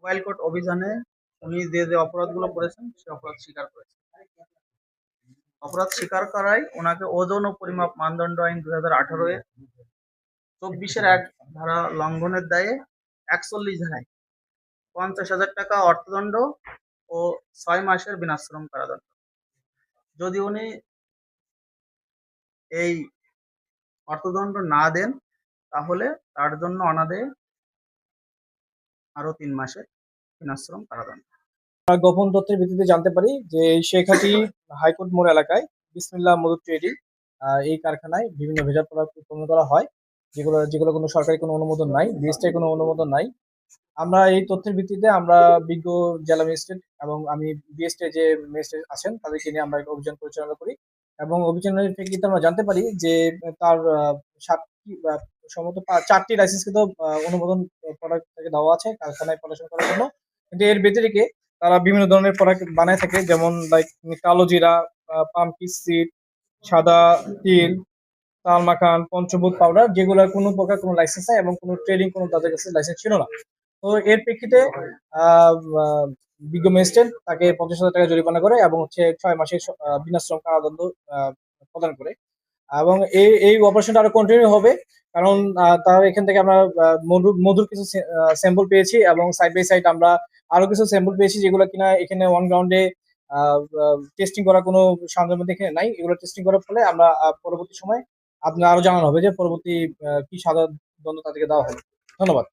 Mobile court অভিযানে উনি যে অপরাধগুলো করেছেন সে অপরাধ স্বীকার করেছেন। অপরাধ স্বীকার করায় ওনাকে ওজন ও পরিমাপ মানদণ্ড আইন 2018 এর 24-এর এক ধারা লঙ্ঘনের দায়ে 41 ধারায় 50,000 টাকা অর্থদণ্ড ও 6 মাসের বিনাশ্রম কারাদণ্ড। যদি উনি এই অর্থদণ্ড না দেন তাহলে তার জন্য অনাদায়ে আরো 3 মাসের বিনাশ্রম কারাদণ্ড। গোপন তথ্যের ভিত্তিতে জানতে পারি যে শেখাটি হাইকোর্ট মোড় এলাকায় বিসমিল্লাহ মধু ট্রেডিং এই কারখানায় বিভিন্ন ভেজাল প্রোডাক্ট উৎপন্ন করা হয়, যেগুলো যেগুলো কোনো সরকারি কোনো অনুমোদন নাই, বিএসটিআই কোনো অনুমোদন নাই। আমরা এই তথ্যের ভিত্তিতে আমরা বিজ্ঞ জেলা ম্যাজিস্ট্রেট এবং আমি বিএসটিআই যে ম্যাজিস্ট্রেট আছেন তাদেরকে নিয়ে আমরা একটা অভিযান পরিচালনা করি এবং অভিযানের প্রেক্ষিতে আমরা জানতে পারি যে তার সাতটি সম্ভবত 4টি লাইসেন্সকৃত অনুমোদন প্রোডাক্ট থেকে দেওয়া আছে কারখানায় প্রদর্শন করার জন্য। কিন্তু এর ব্যতিরেকে তারা বিভিন্ন ধরনের প্রোডাক্ট বানায় থাকে, যেমন লাইক কালো জিরা, পাম্পকিন সিড, সাদা তিল, তাল মাখান, পঞ্চভূত পাউডার, যেগুলোর কোনো প্রকার কোনো লাইসেন্স নাই এবং কোনো ট্রেডিং কোনো তাদের কাছে লাইসেন্স ছিল না। তো এর প্রেক্ষিতে আহ, আহ, বিজ্ঞ ম্যাজিস্ট্রেট তাকে 50,000 টাকা জরিমানা করে এবং হচ্ছে 6 মাসের বিনাশ্রম কারাদণ্ড প্রদান করে। এবং এই এই অপারেশনটা আরো কন্টিনিউ হবে, কারণ তার এখান থেকে আমরা মধুর কিছু স্যাম্পল পেয়েছি এবং সাইড বাই সাইড আমরা আরো কিছু স্যাম্পল পেয়েছি যেগুলো কিনা এখানে অন গ্রাউন্ডে টেস্টিং করা কোনো সরঞ্জাম এখানে নাই। এগুলো টেস্টিং করার ফলে আমরা পরবর্তী সময় আপনার আরো জানানো হবে যে পরবর্তী কি সাজা দণ্ড তাদেরকে দেওয়া হবে। ধন্যবাদ।